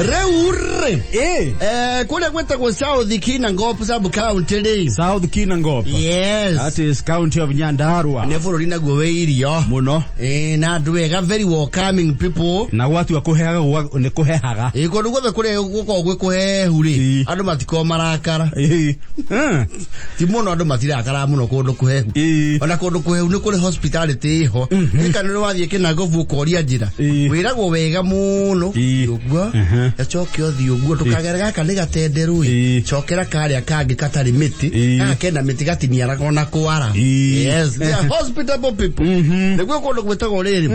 Reure. Kule kweta kwa South Kinangop sub county. South Kinangop. Yes. That is county of Nyandarua. Never rina go area. Muno. Na duwe very welcoming people. Na watu wakuhehaga ne kuhehaga. Ko duwe kule gwe kuhehuri. Ando matiko marakara. Ti muno ando matirakara muno ko ndo kuhehu. Ona ko ndo kuhehu ne kule hospitality ho. Eka no wathie Kinangop ukoria njira. Wiragwo wega muno. Ugwa. Chokyo thi ugwa tukagerega kana gatenderu. Chokera karia kangi katari miti. Kena miti gatiniara kona kwara. Yes, they are hospitable people. Negwe ko ndo gwetagwo riri.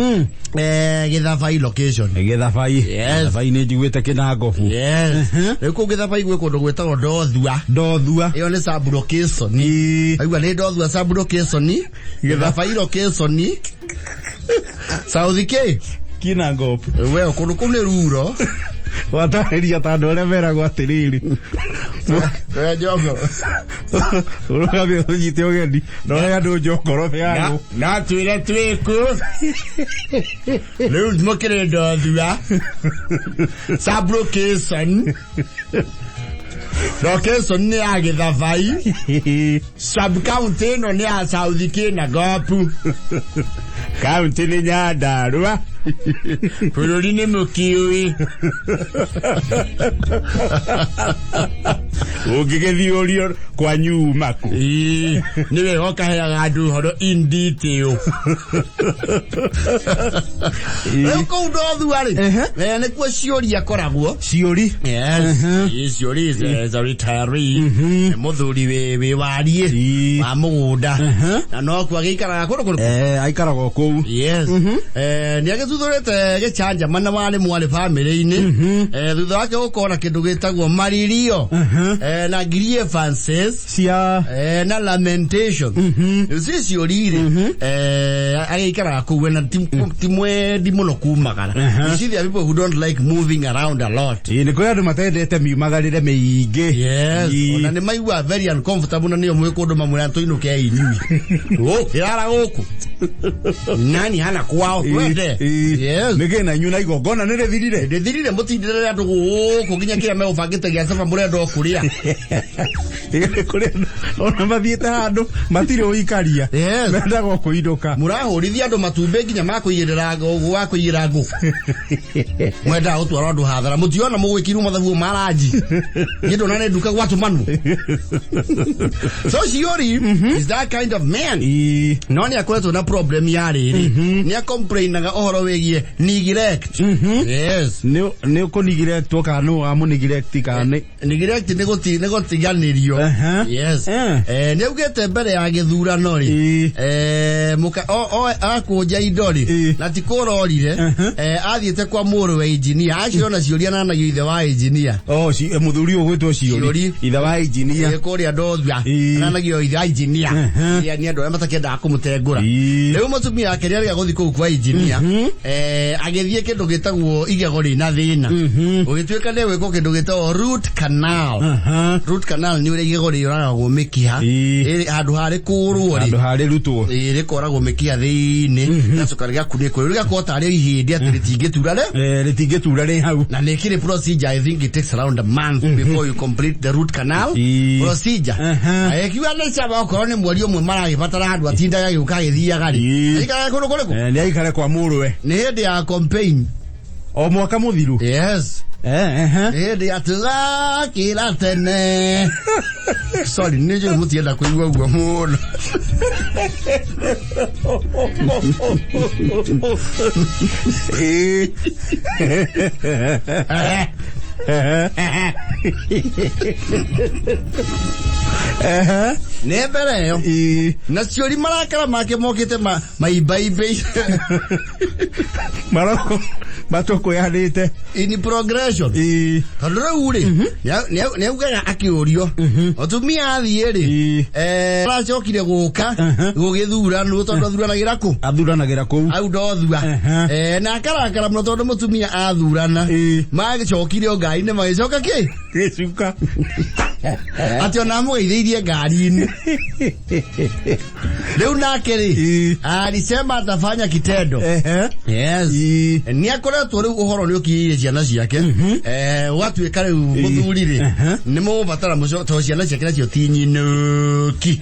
Gathaiya location. Gathaiya. Yes. Gathaiya ni jigwete Kinangop. Yes. Negwe Gathaiya gwe ko ndo gwetagwo Dothua. Iyo ni sub location. Aigwa ni Dothua sub location. Gathaiya location. South Kinangop. Wewe ko ndo ne ruro. Wataheria tando le vera gwatiriri. Jogo. Urugabe ujite ogeni. No ya ndo jokoro yago. Na twire twiku. Leo mokere Dothua. Sub location. Location ni Gathaiya. Sub county no ni South Kinangop. County ni Nyandarua. Pururi ni mukiwi. Ugigethi orio kwa nyuma ku. Niwe hoka hera gadu horo in detail. Ko Dothua ri. Ne kwa ciori akoragwo. Ciori? Yes. Ciori is a retiree. Muthuri we warie. Wa Mugunda. Na no kwa gikara ko. Aikarago ku. Yes. Ni agethudurete gechanja mana wale mwale family ini. Thutha wake ukora kindu gitagwo maririo. Na grievances. Cia. Na lamentation. Sisi ciorire. Agikara ku wena timwe dimuno kumagara. You see there are people who don't like moving around a lot. Ni ko yandu matendete miumagarire meige. Yes. Ona ni maigua very uncomfortable na niyo mwekondo mamwe to inuke inyui. Irara guku. Nani hana kwao twende. Yes. Nige na nyuna igogona nire thirire. Ndithirire mutindire andu guku ginya kira me ubangite gia saba murendo kuria. Kuria ona mathiete handu matire uikaria. Yes. Menda go kuidoka. Murahurithia andu matumbe ginya makuiyirira ngo wa kuiyira ngo. Mwenda utwara andu hathara mutiona mugwikiru mathabu maraji. Ngindo nane duka watu manu. So Shiori is that kind of man. Noni akwetu na problem yari. Ni a complain naga ohoro wegie neglect. Yes. Ne ko neglect to ka no amu neglect ka ne. Neglect ne gotiganirio. Yes. Ne ugete mbere ya githurano ri. Muka akuja idori. Na tikororire. Athiete kwa muru wa engineer. Acio na ciuria na ithe wa engineer. Si muthuri ugwetwo ciuri. Ithe wa engineer. Kuria Dothua. Na nagio ithe wa engineer. Ya ni andu matakenda kumutengura. Leo mutumia yake ria guthi ku kwa engineer. Agithie kindu gitagwo igego rina thina. Ugituika ne weko kindu gitagwo root canal. Root canal ni uri igego riragwo mikiha. Handu hari kurwo ri. Handu hari rutwo. Rikoragwo mikiha thiini. Na cukari gakunie kuri gakota ari ihindi ati ritingiturare. Ritingiturare hau. Na nekire procedure I think it takes around a month before you complete the root canal procedure. Kiwa ne chaba okoro ni mweri omwe maragibatara handu atindaga giuka githiaga ri. Ikara kuno kuno. Ni aikare kwa murwe. Ni hindi ya campaign. O mwaka muthiru. Yes. Hindi ya tuga kila tene. Sorry, nije mutienda kuigwa ugwa muno. Nebere yo. Na ciori marakara make mokite maibaibe. Marako batoko yarite in progression. Uri. Ne ugaga akiorio. Otumia athieri. Aracokire guka gugithura no tondu thuranagira ku. Athuranagira ku. Au Dothua. Na akarakara muno tondu mutumia athurana. Magicokire o ngai ne magicoka ki? Gicuka. ati ona mugeithirie ngari-ini leo nake alisema atafanya kitendo. Yes. Ni akoretwo riu uhoro ni ukiire ciana ciake watu ekare muthurire ni mubatara muco to ciana ciake nacio tinyinuki.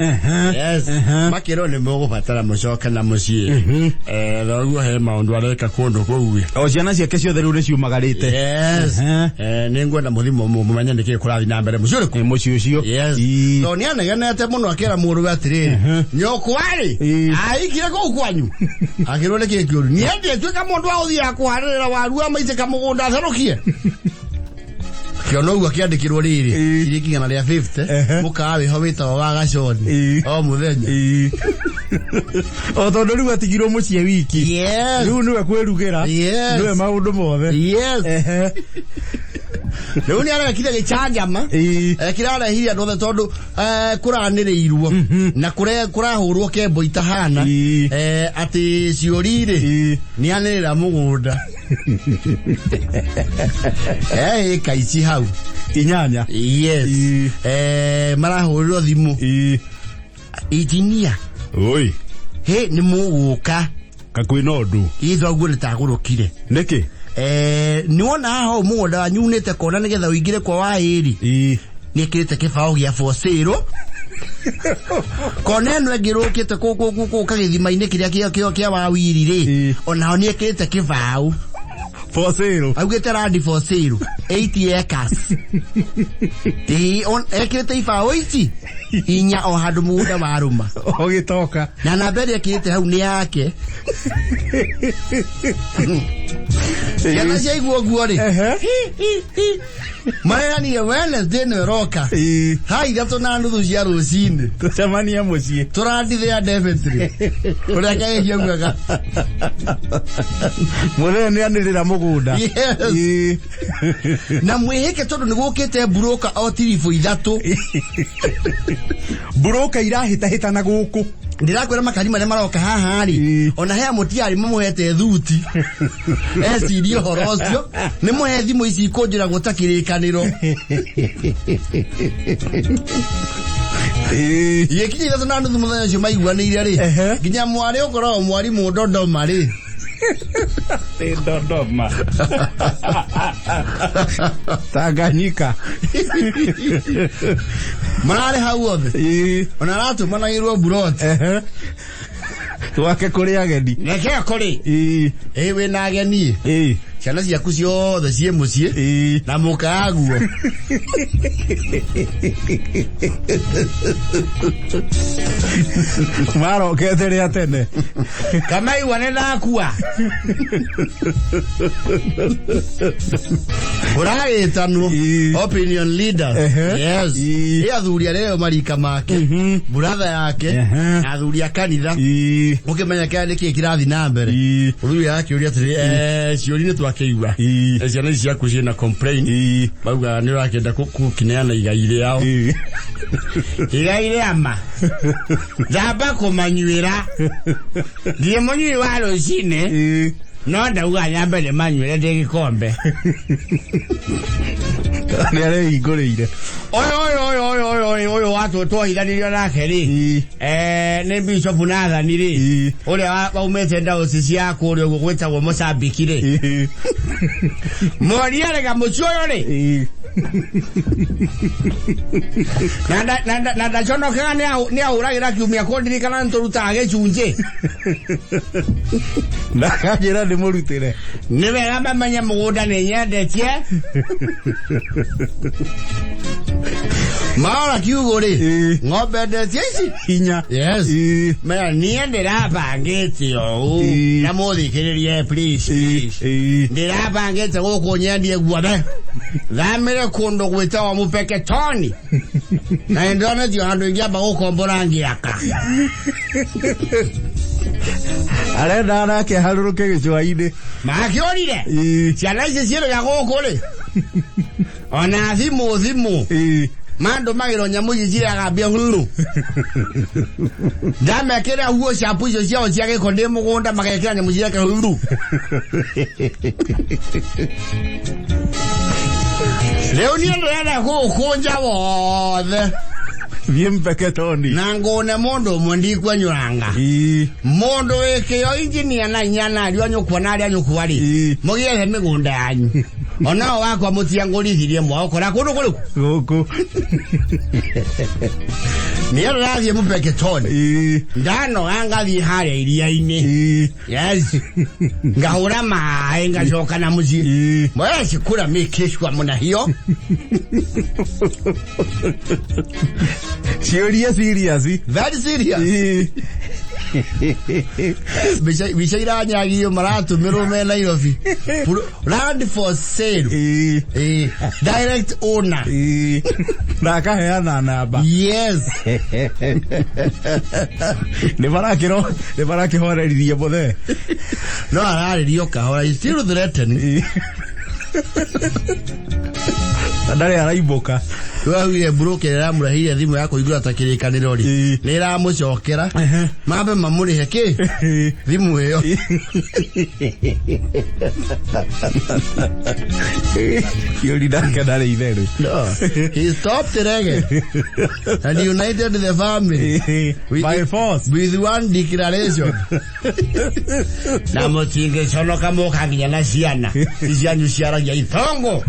Yes. Makiro ni mubatara mucoka na mucie thoguo he maundu areka kundu kuwi o ciana ciake ciothe riu ni ciumagarite. Yes. Ni ngwenda muthimo mumenya ndike kurathi na mbere mucio ku mucio ucio. Yes. To ni anegenete muno akira muru atiri nyokwari aikire ku kwanyu akiro ne kikiuru ni ende tuka mundu authia kuharira warua maiteka mugunda therukie kiono uga kiandikirwo riri irikigana ria 50 mukawe ho wita wa gaconi o muthenya o tondu riu atigirwo mucie wiki. Yes. Riu niwe kwirugira. Niwe maundu mothe. Yes. Riu ni ara kile gichanjama kirara hiria ndothe tondu kuranirirwo na kurahurwo kembo itahana ati ciorire ni anirira mugunda kaici hau inyanya. Yes. Marahurwo thimu ijinia oi he ni muguka kakwina undu itho guo nitagurukire niki ni wona haho mugunda wanyunite kona nigetha uingire kwa wairi ni ekirite kibao gia for sale kona eno ngirukite ku kagithima-ini kiria kia wawiri ri ona ni ekirite kibao for sale augite randi for sale 80 acres on ekirite ibao ici inya o handu mugunda waruma ogitoka na nambere ekirite hau ni yake yana ciaiguo guo ri marerani Wednesday no roka hai thato na nuthu cia rucini tucemania mucie turandithia definitely uria kaehia guaga muthenya ni anirira mugunda. Yes. Na mwihike tondu nigukite broker o tirifu ithatu broker irahita hita na guku ndirakwira makari maria maroka haha ri ona he mutiari mumuhete thuti ecirio horo ucio ni muhe thimu ici ikunjira gutakirikaniro yekinyi thato na nuthu muthenya ucio maiguanire ri nginya mwari ukorwo mwari Dodoma ri Dodoma Tanganyika marare hau othe ona ratu managirwo buroti twake kuri ageni neke kuri we na ageni ciana ciaku ciothe cie mucie na mukaguo marokete ria tene kama iwane nakua uragitanu opinion leaders. Yes. Athuri aria marika make brother yake athuri akanitha ukimenya kaya niki kirathi na mbere uyu yake uri atiri ciorine twakeigua ciana ciaku ciina complain bauga ni rakenda kukineana igaire yao igaire ama Jaba kumanyuira ndiye monyui wa rucini no ndauga nyambe ni manyuire ndi gikombe ni are iguriire oyo watu twohithanirio nake ri ni Bishop Nathani ri uria waumete ndauci cia kuria uguo gwitagwo Mozambique ri moria rega mucio ri nanda chono kana ni ahuragira kiumia kondirikana nturuta gicunje ndakajira ndi murutire ni wega mamenya mugunda ni nyendetie mara kiugo ri ng'ombe ndetie ici inya. Yes. Mera nie ndirabangite o na muthikiririe please ndirabangite guku nyendie guothe thamire kundu gwitawa mupeke toni na ndona dio handu ingiamba gukombora ngiaka arenda nake haruruke gicwa-ini makionire ciana ici ciero ya guku ri ona thimu mando magiro nyamu yijira agambia huru ndamekera huo shapu icio ciao ciage konde mugunda magekera nyamu yijira huru Leo ni ndara kukunja wothe. Bien peketoni. Nangone mondo mwendi kwa nyuranga. Mondo weke yo engineer na nyana aliwanyo kwa nari anyo kuwari. Mogia he migunda yanyu. Ona wako mutia ngolithirie mwako kundu kuliku. Guku. Ni arathie mupeketoni. Ndano angathi haria iria-ini. Yes. Ngahura mai ngacoka na muci. Moya cikura mikishwa muna hiyo. Serious. Very serious. Bishaira nyagio maratu mirume Nairobi. Land for sale. Direct owner. Naka heana namba. Yes. Ne barake horeririe bothe. No araririo kahora, you still threatening. Ndare araiboka. Wewe broker ramurahire thimu yako igura takirikaniro ri. Nira mucokera. Mabe mamuri heke. Thimu iyo. Yuri danga dare itheru. No. He stopped the reggae. And united the family. By force. With one declaration. Na motinge sono kamo kanginya na ciana. Cianyu ciara ya ithongo.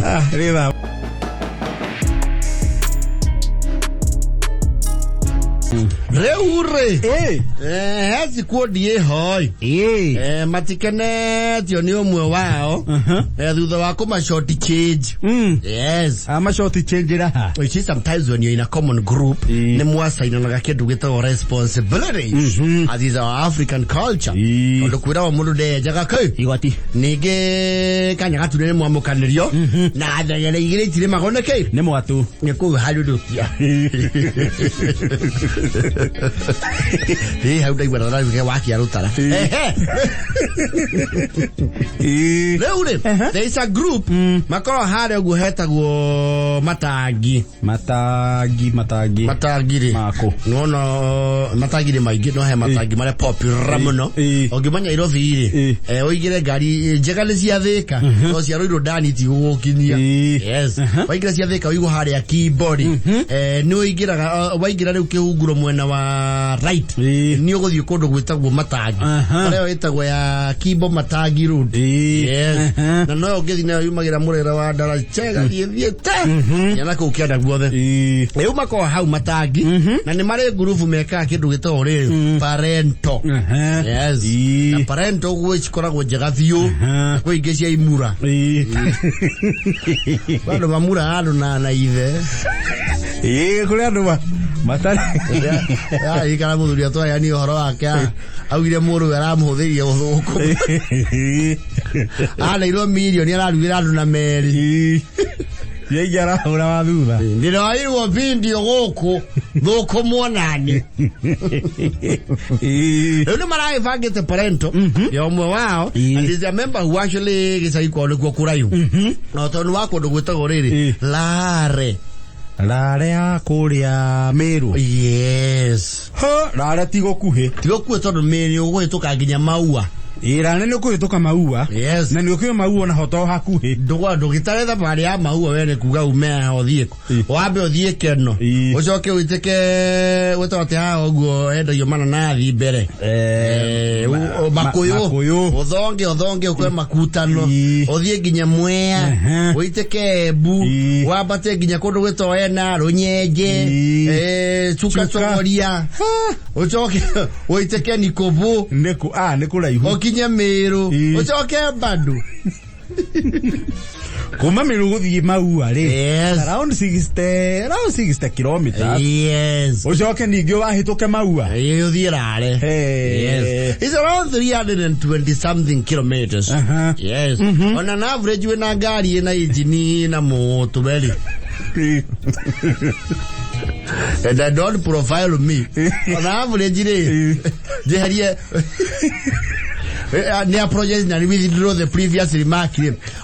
Arriba. Reure. Hezi kuodie hoi. Matikene tio ni umwe wao. Thutha wa kuma short change. Yes. Ama short change raha. Which is sometimes when you're in a common group, ne mwasa inanaga kindu gitagwo responsibilities. As is our African culture. Ondo kwira wa mundu de jaga kai. Igoti. Nige kanya gatunene mwamukanirio. Na adagere igire tire magone kai. Ne mwatu. Ne ku haludu. How they were alive ke waki arutara. Leure. There is a group. Makoro hare guhetagwo matagi. Matagiri. Mako. No matagiri maigi no he matagi mare popular muno. Ogimanya Nairobi iri. Oigire ngari njegale cia thika. No cia roiro dani ti gukinyia. Yes. Oigire cia thika oigo hare ya keyboard. Ni oigiraga oigira riu kihunguro mwena wa right. Ni uguthie kundu gwitagwo matagi. Areo itagwo ya Kibo Matagi Road. Yes. Na no ngithi na yumagira murera wa ndara chega thiete. Yana ku kianda guothe. Riu mako hau matagi na ni mari ngurubu meka kindu gitagwo ri parento. Yes. Na parento gwikoragwo njega biu. Kwi ingi cia imura. Bado mamura andu na ithe. Kuri andu matari. Ikara muthuri atwa yani horo wake augire muru aramuhuthirie uthuku. Iro milioni ararugira andu na meri. Yegara ura wa thutha. Ndiro airwo video guku thuku mwonani. Riu marai fagite parento yo mwe wao and is a member who actually gisai ko nikuo kurayu. No tonu wako ndugwitagwo riri Lare ya kuria Meru. Yes. Lare tigo kuhe tondu meri ugwituka nginya maua. Ira nene kuhituka maua. Yes. Na nĩukĩo maua na hoto hakuhĩ. Ndũgĩtare thabarĩ ya maua wene kuga umea ũthiĩ. Wambe ũthiĩ Keno. Ũcoke ũitĩke wĩtote haha ũguo endagio mananathi mbere. Makũyũ. Ũthonge ũkwe makutano. Ũthiĩ nginya Mwea. Ũitĩke Embu. Wambate nginya kũndũ gwĩtwo na Rũnyenje. Chuka. Ũcoke ũitĩke Nikobo. Nĩkũraihu. Kinya Meru. Ucoke bado. Kuma Meru guthie maua ri. Yes. Around 60 kilometers. Yes. Ucoke ningi wahituke maua. Uthie rare. Yes. It's around 320 something kilometers. Yes. On an average when a ngari na engine na moto beli. And I don't profile me. On average, Ni a project na withdraw the previous remark.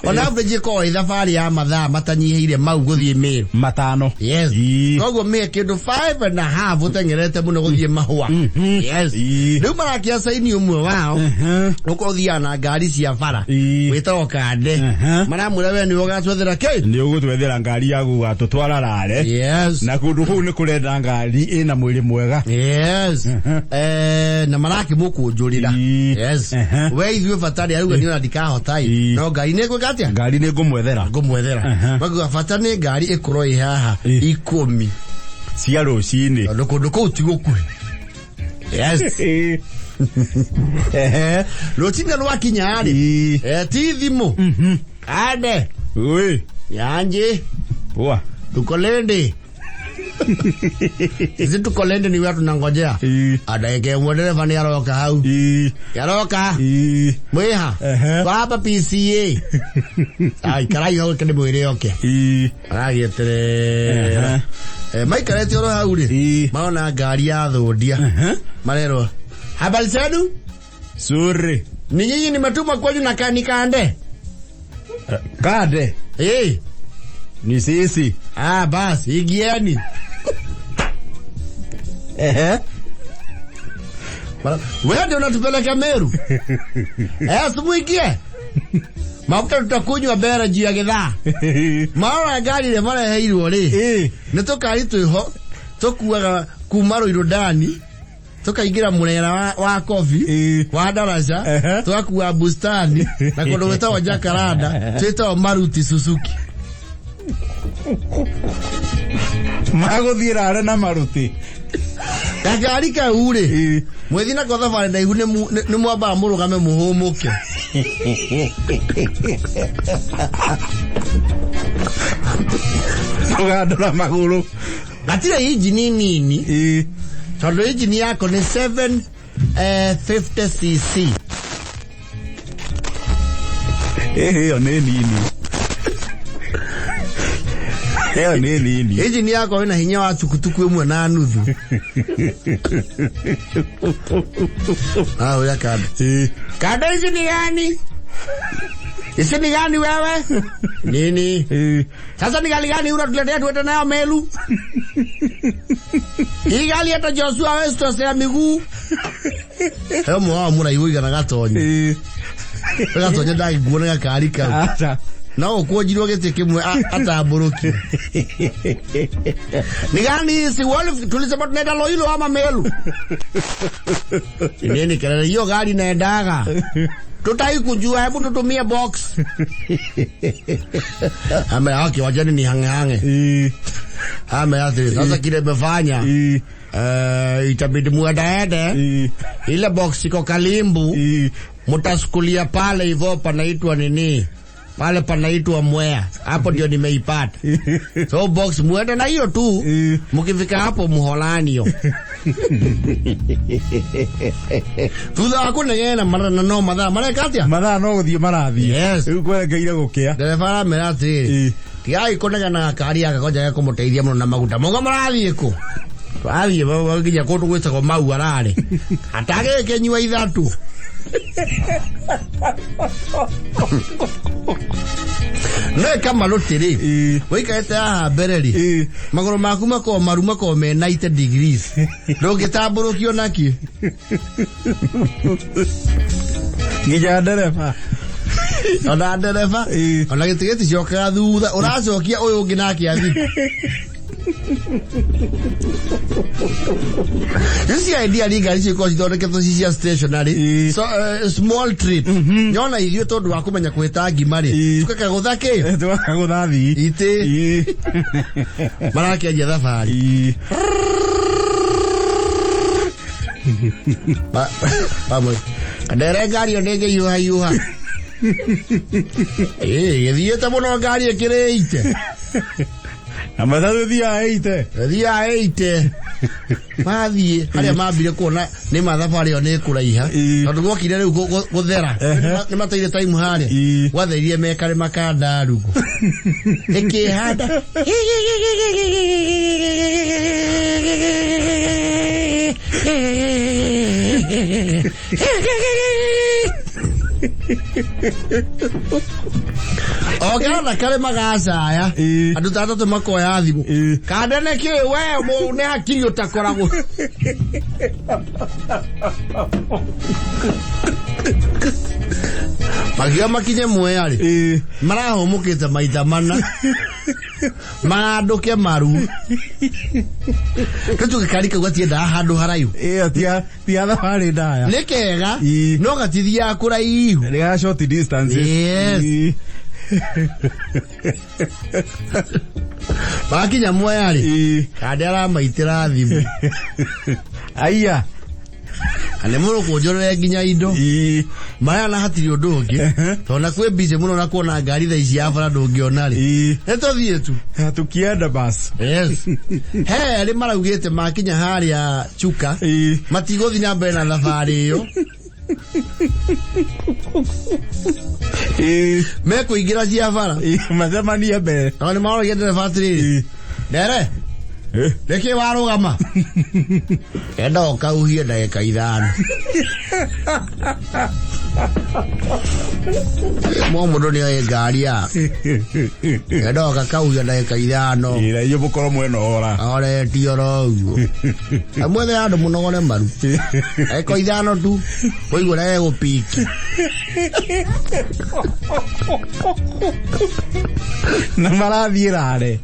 On average ko ithafari ya mathaa matanyihire mau guthie Meru. Matano. Yes. Koguo me kindu 5.5 utengerete muno guthie mahua. Yes. Riu marakia saini umwe wao. Ukothia na ngari cia bara. Witao kande. Maramura we ni ugatwethera ke. Ni ugutwethera ngari yagu gatutwara rare. Yes. Na kundu hu ni kurenda ngari ina mwiri mwega. Yes. Na maraki mukunjurira. Yes. We ithuĩ batari aruga ni ndika hotai. No ngari ni gwikatia. Ngari ni ngumwethera. Bagu bata ni ngari ikoro ihaha 10 cia rucini. Kundu kuu ti gukue. Yes. Rucini rwakinya ri. Ti thimu. Ade. Ui. Yanje. Poa. Tukolende. Sisi tukolende ni watu nangojea. Adaike mwendereva ni aroka hau. Yaroka. Mweha. Baba PCA. Ai karai hau kende mwere oke. Aragi etere. Maikarete oro hau ri. Maona ngari ya thondia. Marero. Habari zenu? Suri. Ni nyinyi nimetuma kwanyu na kande. Kande. Ni sisi. Basi igieni. Wewe ndio unatupeleka Meru. Simuikie. Mafuta tutakunywa bera juu ya gedha. Maana gari ile mara heirwo ri. Nitokari tuho. Tokuaga kumaro irodani. Tukaingira murera wa coffee wa daraja. Tukakuwa bustani na kondo wetawa Jacaranda. Twetawa Maruti Suzuki. Maguthira ara na Maruti. Ngari ka ure. Mwethi na kotha bale ndaihu ni mwamba murugame muhumuke. Tugandora maguru. Gatire injini nini. Tondu injini yako ni 750cc. Yo ni nini. Leo nini? Injini yako ina hinya wa tukutuku imwe na nuthu. Uya kada. Kada injini gani? Injini gani wewe? Nini? Sasa ni gani unatuletea tuende nayo Melu? Hii gari hata Joshua wewe tutasema miguu. Hebu mwa mura iwe na gatonye. Gatonye ndagi kuona gakari ka. No kuojirwo gete kimwe ataburuki. Ni gani si wale tulisema tunaenda Loilo ama Melu? Nini kelele hiyo gari naendaga. Tutai kujua hebu tutumie box. Haki wajani ni hange. Sasa kile befanya. Itabidi muende. Ile box iko Kalimbu. Mutasukulia pale hivyo panaitwa nini? Pale panaitwa Mwea. Hapo ndio nimeipata. So box muende na hiyo tu. Mkifika hapo Muholanio. Tuza hakuna ngena marana no mathaa. Mara katia? Mathaa no guthie marathi. Yes. Ukwerekeire gukia. Dereva merati. Tiai konaga na kari yake koja kumuteithia muno na maguta. Moga marathi ko. Twathie baginya kundu gwicagwo mau arare. Atage kenywa ithatu. No kama lotiri. Wikaete aha bereri. Magoro maku mako maruma ko me 90 degrees. Ndogitamburukio naki. Ngija dereva. Ona dereva. Ona gitigeti cionka thutha. Uracokia uyu ungi naki athi. This idea ni gari ciko cithondeketwo cia stationary. So small trip. Nyona ithio tondu wa kumenya kwita ngimari. Tukakagutha ki? Tukakagutha thi. Ite. Marakianjia thabari. Vamos. Kadere gari onenge yuha. Githiete muno ngari ikirite. Amatatu thia 80. Mathie haria mambire kuona ni mathabari one kuraiha tondu gwokire riu guthera ni mateire time haria gwatheirie mekare makanda rugo ikihanda Ogana kale magacaya andu tatatu makoya thimu kadene ki we mu ne hakiri utakoragwo Magia makinye mweyari marahomokete maita mana maanduke maru Katu kikarika gwatienda handu harayu tia thari ndaya nikega no gatithia kuraihu ni short distance yes Bakinya mweyari kade aramaitira thimu Aiya ane muno kunjorera nginya indo maya na hatiri undu ungi tona kwe busy muno na kuona ngari tha ici afara ndungiona ri etothie tu tukienda bas yes he ri maraugite makinya haria chuka matigothi na mbere na thabari iyo me kuingira cia bara macemania mbere ona maoro gete fatiri dere Deke warugama enda okauhie ndagika 5 Mundu ni oye ngari ya enda okauhie ndagika 5 ira iyo bukoro mwena ora tioro uguo amwethe andu munogore maru eko 5 tu koigura egupiki na marathiirare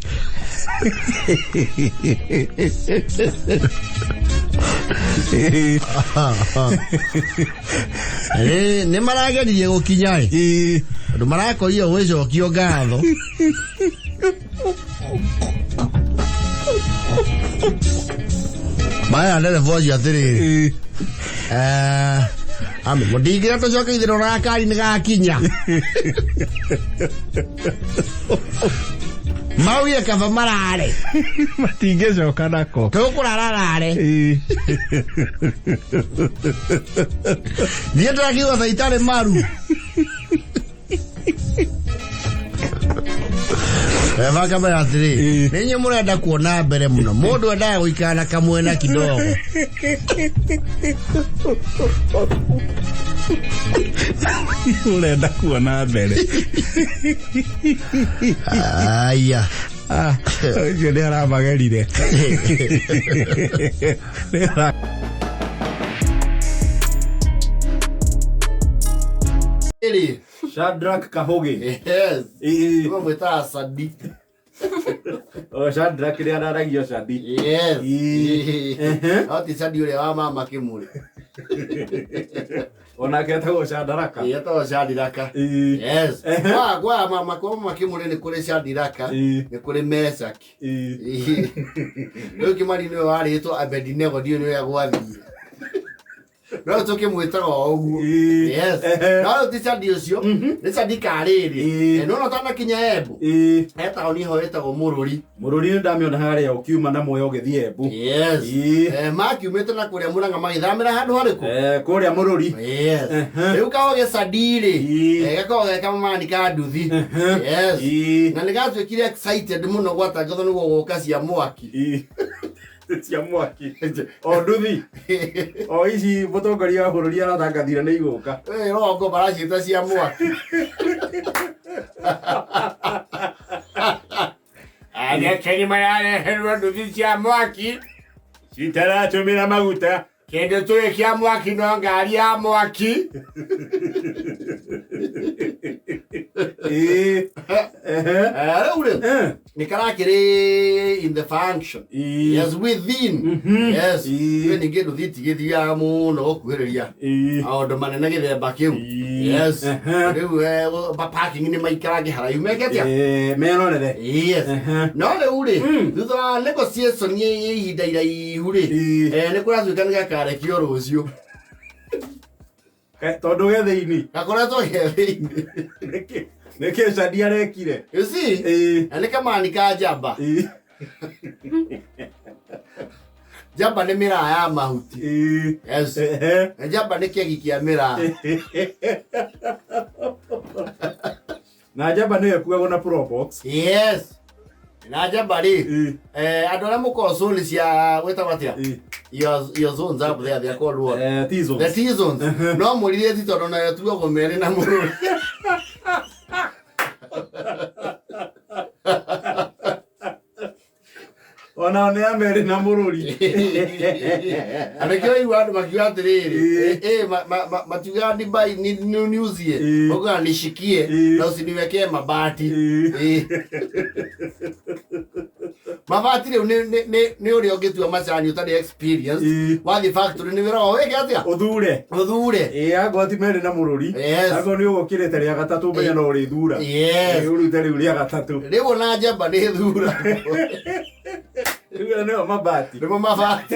ne marageririe gukinya andu marakoria gwicokio ngatho maya ndere voji atiriri ame mutingira tucoke ithiro rakari ni gakinya Mauye kava marare matingecoka nako tukurararare Niĩ ndĩrakiuga tha itarĩ maru Vaka mbere atiri ninyi murenda kuona mbere muno mundu endaga guikara na kamwena kidogo urenda kuona mbere aya ucio nĩ aramagerire Eri Shadrack Kahoge yes iwe mwita Sadi Shadrack nĩ araragio Sadi yes ati Sadi ule wa mama kimuri onake etagwo Shadraka etagwo Shadraka yes gwa mama kwa kimuri ni kuri Shadraka ni kuri Mesaki rĩu kimari nĩwe warĩtwo Abednego ndio nĩwe gwathire no toke mwitaga ogu yes no tisadi ucio ni sadi kariri no tana kinya Embu eta oni ho eta go mururi ndamiona haria ukiuma na moyo githie Embu yes maki umete na kuria muranga magithamira handu hariko kuria mururi yes riu kaoge sadiri gakaoge kama mani ka nduthi yes na nigatwikire excited muno gwatangatho niguo guka cia mwaki cia mwaki o nduthi o ici mutongoria wa bururi aratangathire nĩ igũka rongo baracita cia mwaki Keni marareherwo nduthi cia mwaki citaratumĩra maguta kĩndũ tũĩ kĩa mwaki no ngari ya mwaki Nikarakiri in the function yes within yes ni kĩndũ thitigithia muno kuhereria aũndũ manene gĩthemba kĩu yes rĩu parking ni maikarange haraihu meketia meronere yes no rĩu rĩ thutha wa negotiation ihinda iraihu rĩ nĩ kũratuĩka nĩ gakarekio rũciũ tondũ gethĩ-inĩ gakoretwo gethĩ-inĩ nĩkĩ Sadi arekire you see nĩ kamani ka Jaba Jaba nĩ mĩraa ya mahuti yes Jaba nĩ kĩegi kĩa mĩraa na Jaba nĩwe kuagwo na probox yes na Jaba rĩ andũ arĩa mũkorwo cũni cia gwĩtagwo atĩa your zones up there, they are called what? T-zones. The T-zones. No more related to na tu ko mere na mururi. Ona ne amere na mururi. Anakio iwadu makiwa tiriri. Matuga ni bai ni nyuzie. Oga nishikie na usiniwekee mabati. Mabati leo ne uri ogetua macani utari experience. Wathi factory ni wira wege atia? Uthure. Ago ati mere na mururi. Ago ni ugokirete ria gatatu menya no uri thura. Uri tari uri gatatu. Riu na Jaba ni thura. Riu ne mabati. Riu mabati.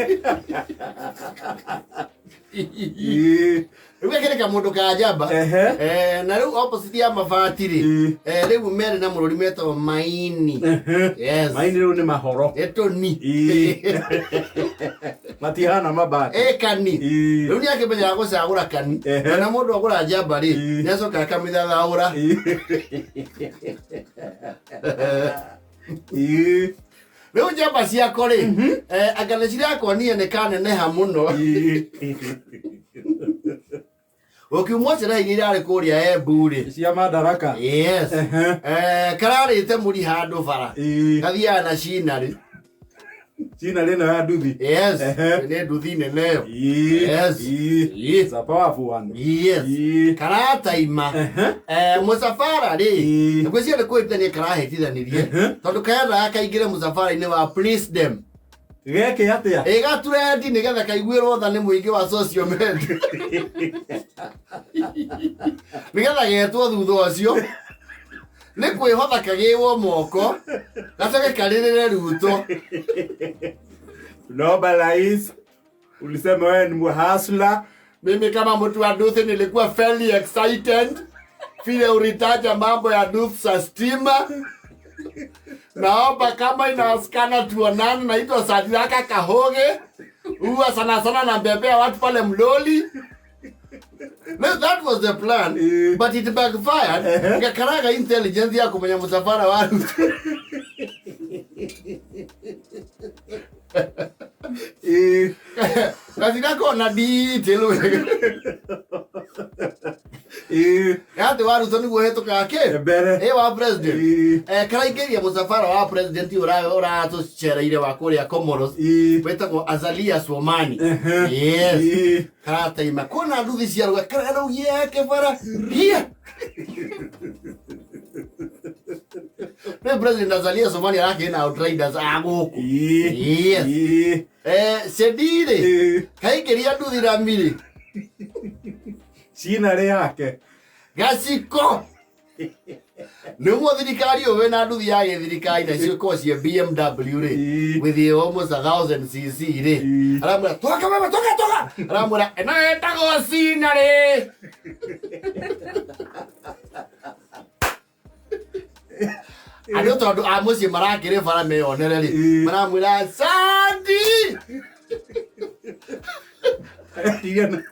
Riu kereka mundu ka Jaba. Na riu opposite ya mabati ri. Riu mere na mururi meto maini. Yes. Maini riu ni mahoro. Eto ni. Matihana mabati. Kani. Riu ni akimenya gucagura kani. Na mundu agura Jaba ri. Nyacoka akamithathaura. Riu Jaba ciako ri. Angana ciria konia ne kaneneha muno. Ukiumwacira igira ari kuria Emburi cia Madaraka. Yes. Kararite muri handu bara. Kathia na China ri. China leno ya nduthi. Yes. Ne nduthi nene. Yes. It's a powerful one. Yes. Karata ima. Musafara ri. Ngweci ari kuitania karahitithanirie. Tondu kaenda akaingire musafara ni wa please them. Geke atia. Gaturendi nigetha kaiguirwo tha ni muingi wa social media. Nigetha getwo thutha ucio. Ni kwihotha kagiwo moko. Gacake karirire ruto. Nobalize. Ulisema wewe ni mhasla. Mimi kama mtu wa Duthi nilikuwa fairly excited. Vile ulitaja mambo ya Duthi sa stima. Naomba kama inawasikana tuonane, naitwa Sadiraka Kahoge. Huwa sana na mbebea watu pale Mloli. That was the plan, but it backfired. Ngakaraga intelligence ya kumenya musafara watu. Katika kona detail. Yate waru toni guhetuka ke mbere wa president karaigeria musafara wa president ora to chereire wa kuria Comoros wetagwo Azalia Swomani. Yes. Karata ima kona nduthi cia rwa karano yake bara here. The president Azalia Swomani yake na outriders aguku. Yes. Sedire kaigeria nduthi ramiri China re yake Gasiko. Numo thirikari owe na nduthi ya githirikari na cio ko cie BMW ri with the almost 1000 cc ri aramura toka mama toka aramura ena etago China ri ando tondu amucie marakire bara meonere ri maramura Sandi tigana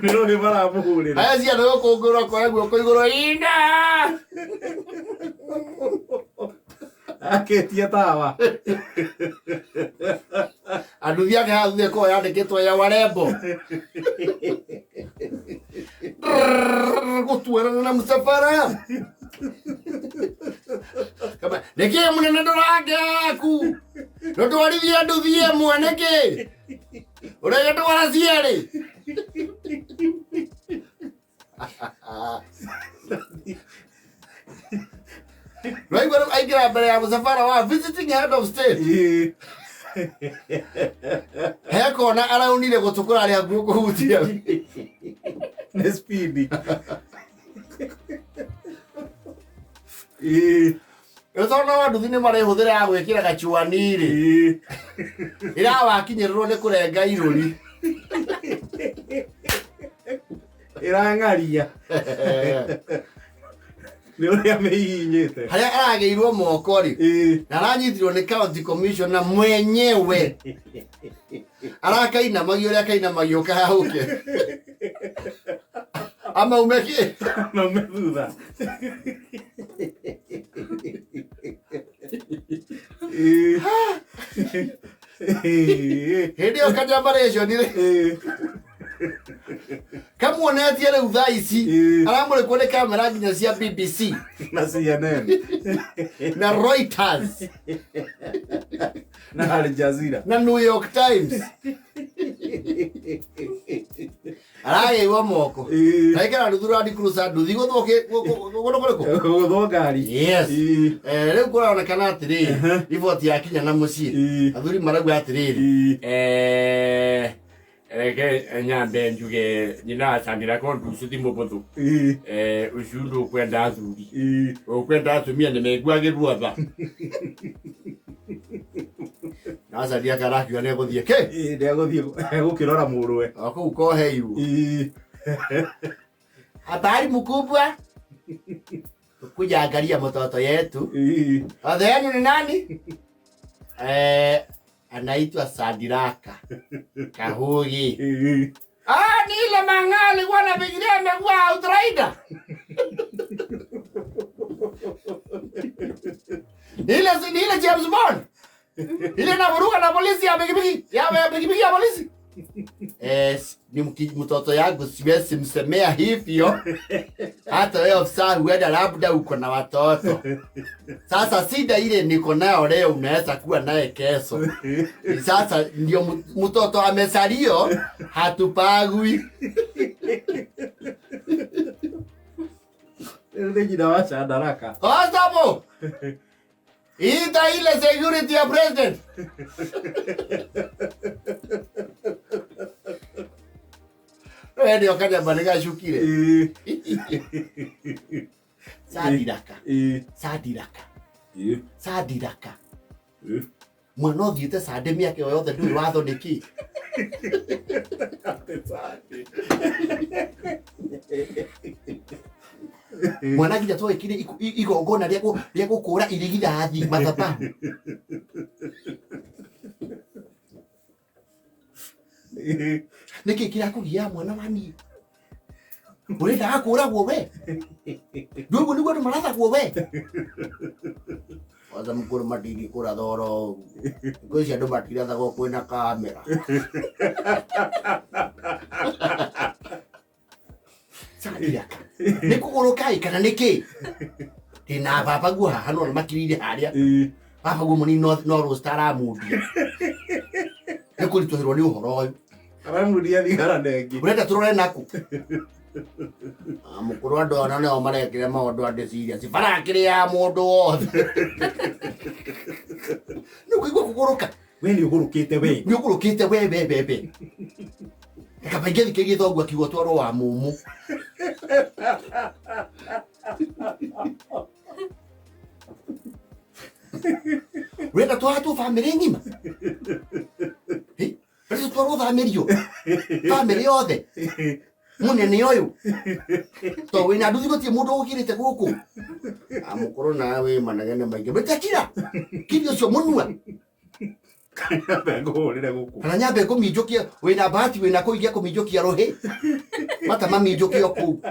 Nero ke bara muhurira. Aya cia no kungurwa kwa guoko iguru ina. Aketia tawa. Anduthi ake hathu ko yandikitwo ya warembo. Gutwara na musafara. Kama neke munene ndorange aku. No twarithia nduthi emwe neke. Urege twara ciere. Right, when I get up, I was a father visiting head of state. Heko na ara unile gotukura ali aguko hutia. Ne speedy. Eso no wandu thine mare huthira ya gwikira gachuaniri. Ira wakinyirwo ni kurenga iruri. Ira ngaria. Leo ya meinyete. Haria arageirwo moko ri. Aranyitirwo ni county commissioner mwenyewe. Arakaina magio ria kaina magio kahuke. Ama umeki. No me duda. Ndio kajambaration ile. Kama unatia ile udhaisi, alamu kule kamera nginya cia BBC na CNN na Reuters na Al Jazeera na New York Times. Araye wa moko. Naikara ndura ndikurusa nduthi guthoke gutho Ngari. Yes. Leo kwa onekana atiri ivoti yakinya na mucii. Athuri maragwa atiri. Nyambe njuge nyina sandira kontu suthimo bothu ushundu kwenda athuri ukwenda atumia nimegwagirwa tha nasa dia karaki ane guthie ke ndia guthie gukirora murwe ako ukohe yu habari mkubwa kuja angalia mtoto yetu adhenu ni nani anaitwa Sadiraka Kahugi. Ni ile mangali wana bigiria amekuwa outrider. Ile James Bond. Ile navuruga na polisi ya bigibigi ya polisi. Ni mtoto yangu siwezi msemea hivyo. Hata wewe ofisa huenda labda uko na watoto. Sasa sida ile niko nayo leo unaweza kuwa naye kesho. Sasa ndio mtoto amesalio hatupagwi. Ndio jina wa Sadiraka. Hapo. Ita ile security ya president. Ndio kaja baniga shukire. Sadiraka. Sadiraka. Sadiraka. Mwana thiete sademi yake yothe nduri watho niki. Mwana gija to ikire igongona ria gukura irigithathi mathabahu. Niki kira kugia mwana wani. Urenda akuragwo we. Ndugu niguo maratha we. Waza mukuru matiri kura thoro. Ngocia ndo matira thago kwina kamera. Sadiraka. Nikugoroka ikana niki. Tina baba gwa hano makirire haria. Baba gwa muni no rostara mudi. Nikulitohirwo ni uhoro uyu. Aramudia thigara nengi. Urenda turore naku. Mukuru andu ona no marekire maundu ande serious. Barakire ya mundu wothe. Nukuigwa kugoroka. We ni ugurukite we. Ni ugurukite we bebe. Kabaigeni kigithogu akigo twaro wa mumu. Urenda twatu family ngima. Ese twaro family yo. Family yothe. Munene oyu. To wina nduthi gotie mundu ukirite guku. Amukuru nawe managene maingi. Betakira. Kirio cio munua. Kana nyambe kumijokia wina bahati wina kuigia kumijokia rohe. Mata mamijokia ku.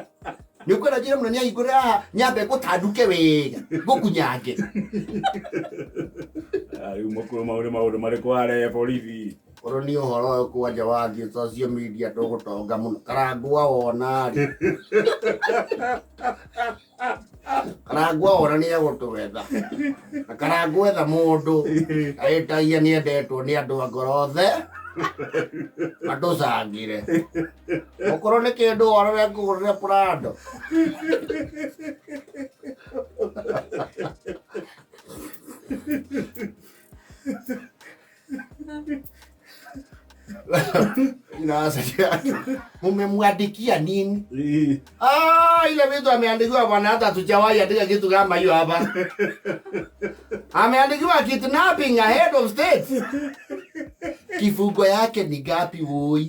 Ni ukwenda jira munene aigura nyambe gutanduke wega. Gukunyange. Ari mukuru maure mare kware polithi. Oro ni uhoro kwa jawathi social media ndugutonga muno karangwa wona karangwa wona ni agutwetha karangwa etha mundu aitaia ni endetwo ni andu agorothe andu sangire okoro ni kindu orore ngurire Prado Mumemwandikia nini? Ile vitu ameandikiwa bwana hata tujawahi andika kitu kama hiyo hapa. Ameandikiwa kidnapping ahead of state. Kifungo yake ni gapi woi?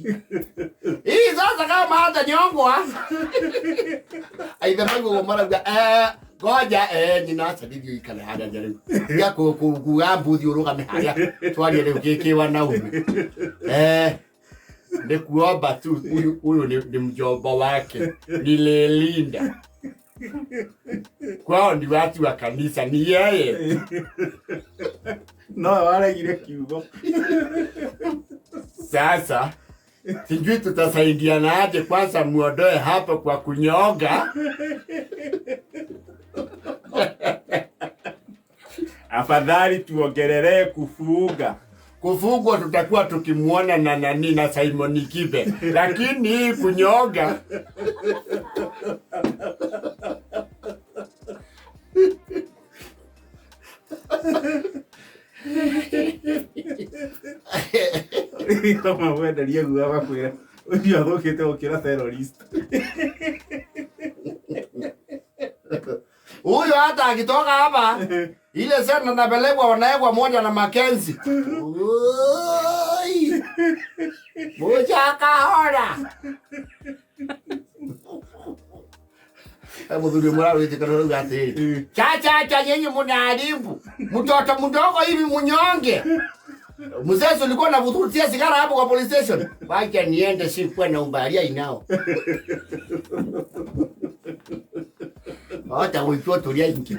Hii sasa kama hata nyongwa. Aidha mangu mara goja nyina sadidi ikale hada jaribu. Ya kugambuthi urugame haya. Twali leo kikiwa na ume. Nikuomba tu huyu ni mjomba wake. Nilelinda. Kwao ni watu wa kanisa ni yeye. No waregire kiugo. Sasa sijui tutasaidiana aje, kwanza muondoe hapa kwa kunyoga. Afadhali tuongelee kufuga. Kufugwa tutakuwa tukimuona na nani na Simon Kibe, lakini kunyoga kama wewe ndiye guaga kwira uyu athokete ukira terrorist. huyo hata akitoka hapa ile sana napelekwa wanaegwa moja na Mackenzie. Oi! Muchaka hora. Mudhuri mwana wewe kana ngate. Cha nyenye mnaharibu. Mtoto mdogo hivi mnyonge. Mzee ulikuwa unavutia sigara hapo kwa police station. Wacha niende sikuwa na umbalia inao. Hata wewe tulia ingi.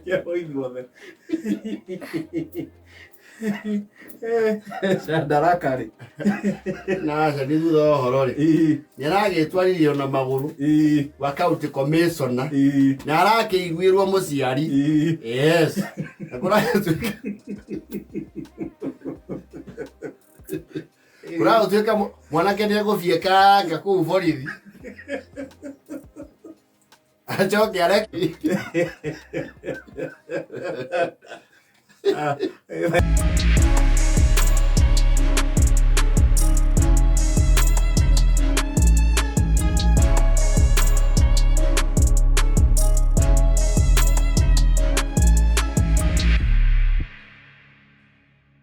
Ya hoy duome. Shadaraka ri. Na sasa ndizo horori. Yarage twaririo na maguru. Wakauti commissioner. Na arake igwirwo muciari. Yes. Akora Kura utuika mwanake ndego fieka ngaku borithi. Achoke areki.